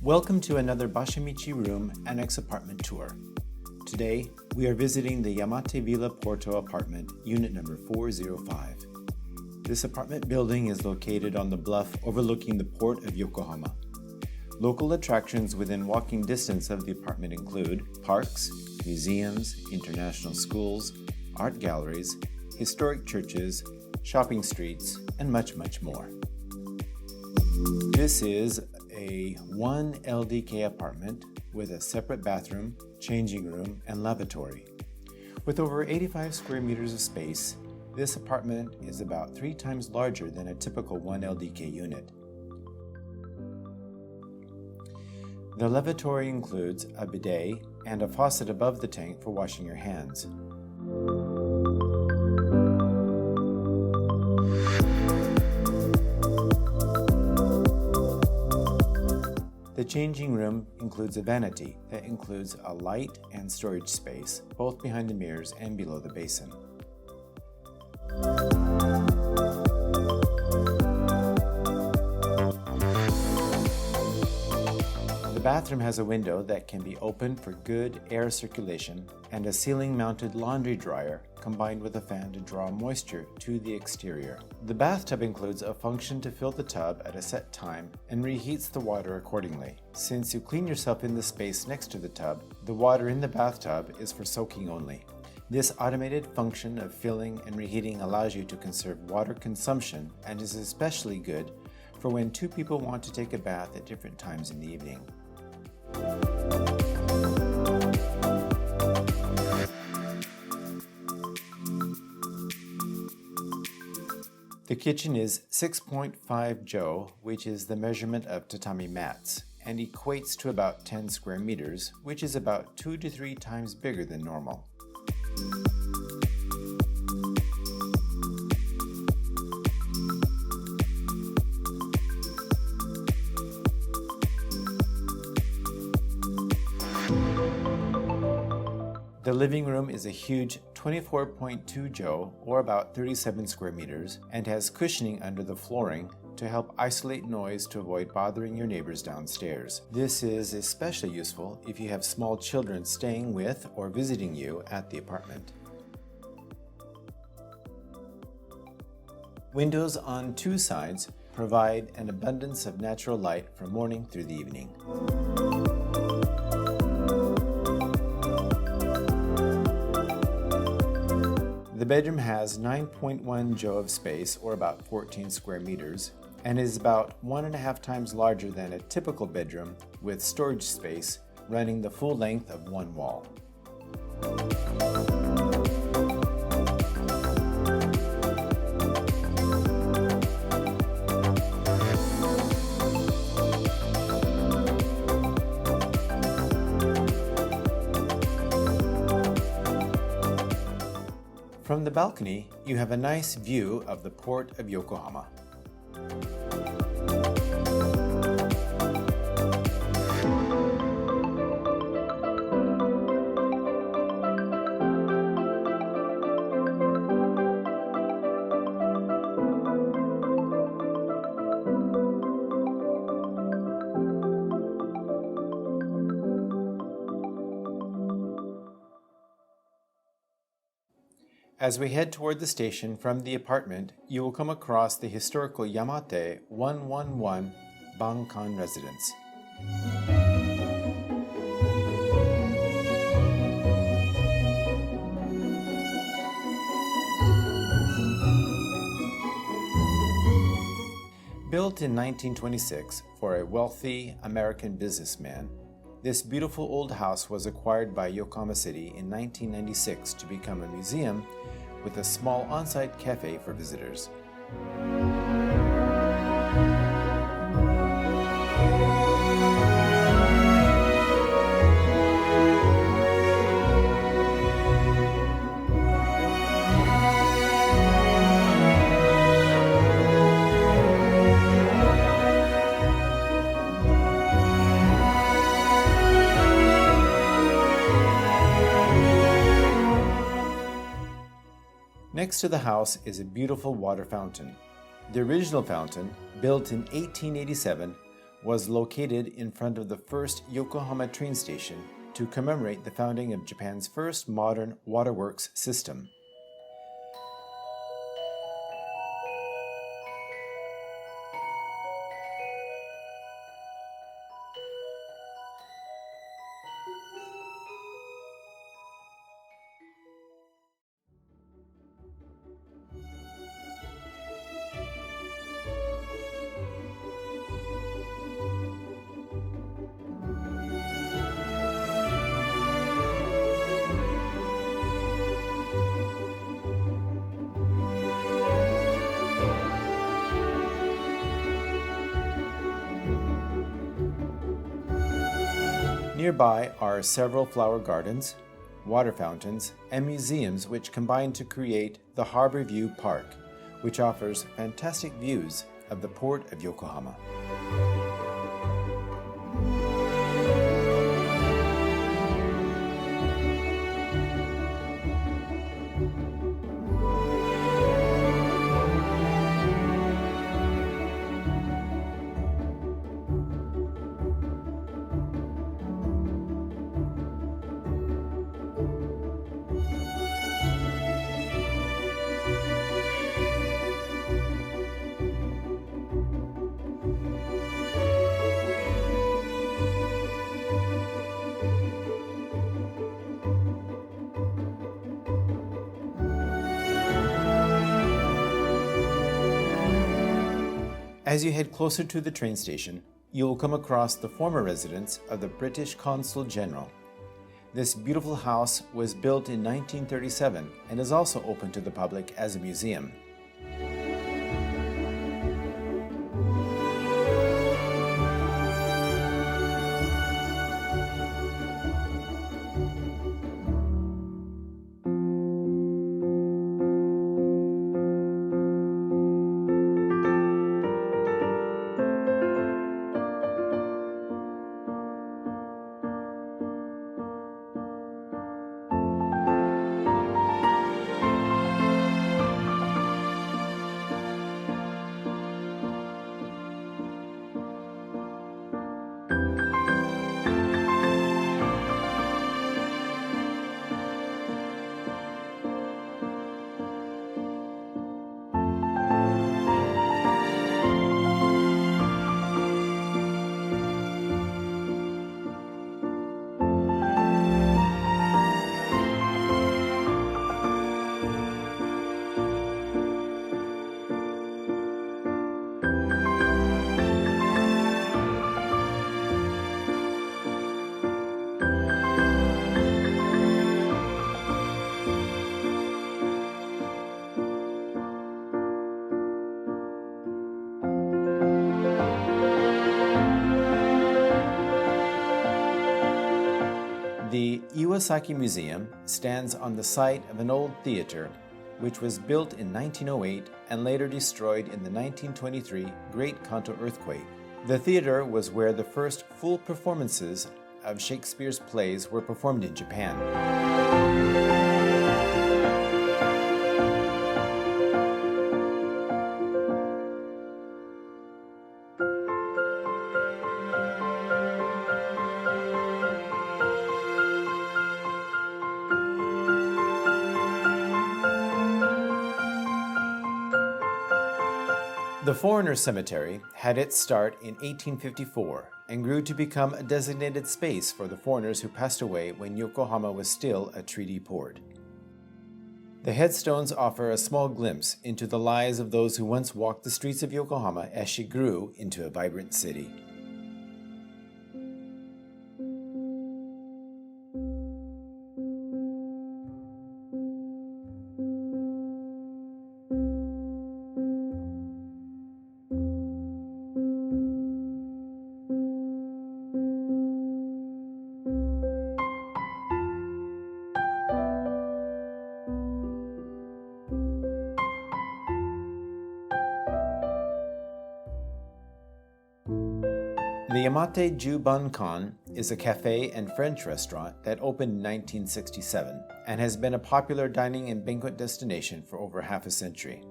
Welcome to another Bashamichi room annex apartment tour. Today, we are visiting the Yamate Villa Porto apartment, unit number 405. This apartment building is located on the bluff overlooking the port of Yokohama. Local attractions within walking distance of the apartment include parks, museums, international schools, art galleries, historic churches, shopping streets, and much, much more. This is a 1 LDK apartment with a separate bathroom, changing room, and lavatory. With over 85 square meters of space, this apartment is about 3 times larger than a typical 1 LDK unit. The lavatory includes a bidet and a faucet above the tank for washing your hands. The changing room includes a vanity that includes a light and storage space, both behind the mirrors and below the basin. The bathroom has a window that can be opened for good air circulation and a ceiling-mounted laundry dryer combined with a fan to draw moisture to the exterior. The bathtub includes a function to fill the tub at a set time and reheats the water accordingly. Since you clean yourself in the space next to the tub, the water in the bathtub is for soaking only. This automated function of filling and reheating allows you to conserve water consumption and is especially good for when 2 people want to take a bath at different times in the evening. The kitchen is 6.5 jo, which is the measurement of tatami mats, and equates to about 10 square meters, which is about 2 to 3 times bigger than normal. The living room is a huge 24.2 jo, or about 37 square meters, and has cushioning under the flooring to help isolate noise to avoid bothering your neighbors downstairs. This is especially useful if you have small children staying with or visiting you at the apartment. Windows on 2 sides provide an abundance of natural light from morning through the evening. The bedroom has 9.1 jo of space, or about 14 square meters, and is about 1.5 times larger than a typical bedroom with storage space running the full length of one wall. From the balcony, you have a nice view of the port of Yokohama. As we head toward the station from the apartment, you will come across the historical Yamate 111 Bankan residence. Built in 1926 for a wealthy American businessman, this beautiful old house was acquired by Yokohama City in 1996 to become a museum with a small on-site cafe for visitors. Next to the house is a beautiful water fountain. The original fountain, built in 1887, was located in front of the first Yokohama train station to commemorate the founding of Japan's first modern waterworks system. Nearby are several flower gardens, water fountains, and museums which combine to create the Harbor View Park, which offers fantastic views of the port of Yokohama. As you head closer to the train station, you will come across the former residence of the British Consul General. This beautiful house was built in 1937 and is also open to the public as a museum. The Iwasaki Museum stands on the site of an old theater which was built in 1908 and later destroyed in the 1923 Great Kanto earthquake. The theater was where the first full performances of Shakespeare's plays were performed in Japan. The Foreigner Cemetery had its start in 1854 and grew to become a designated space for the foreigners who passed away when Yokohama was still a treaty port. The headstones offer a small glimpse into the lives of those who once walked the streets of Yokohama as she grew into a vibrant city. The Yamate Juban is a cafe and French restaurant that opened in 1967 and has been a popular dining and banquet destination for over half a century.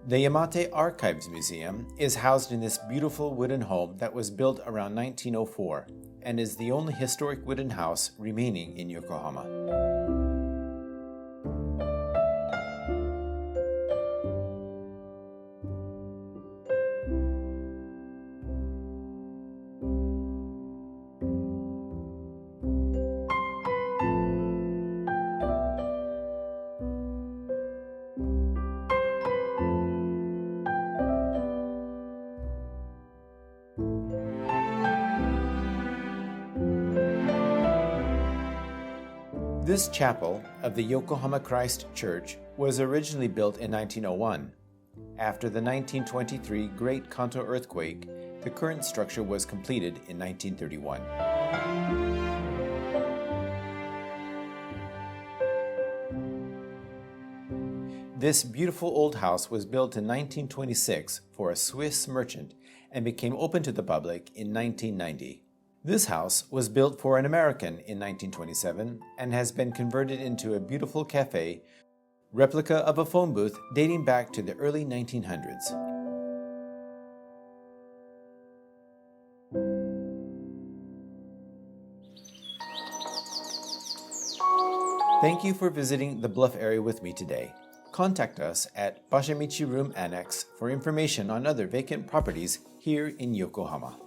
The Yamate Archives Museum is housed in this beautiful wooden home that was built around 1904 and is the only historic wooden house remaining in Yokohama. This chapel of the Yokohama Christ Church was originally built in 1901. After the 1923 Great Kanto earthquake, the current structure was completed in 1931. This beautiful old house was built in 1926 for a Swiss merchant and became open to the public in 1990. This house was built for an American in 1927 and has been converted into a beautiful cafe, replica of a phone booth dating back to the early 1900s. Thank you for visiting the Bluff area with me today. Contact us at Bashamichi Room Annex for information on other vacant properties here in Yokohama.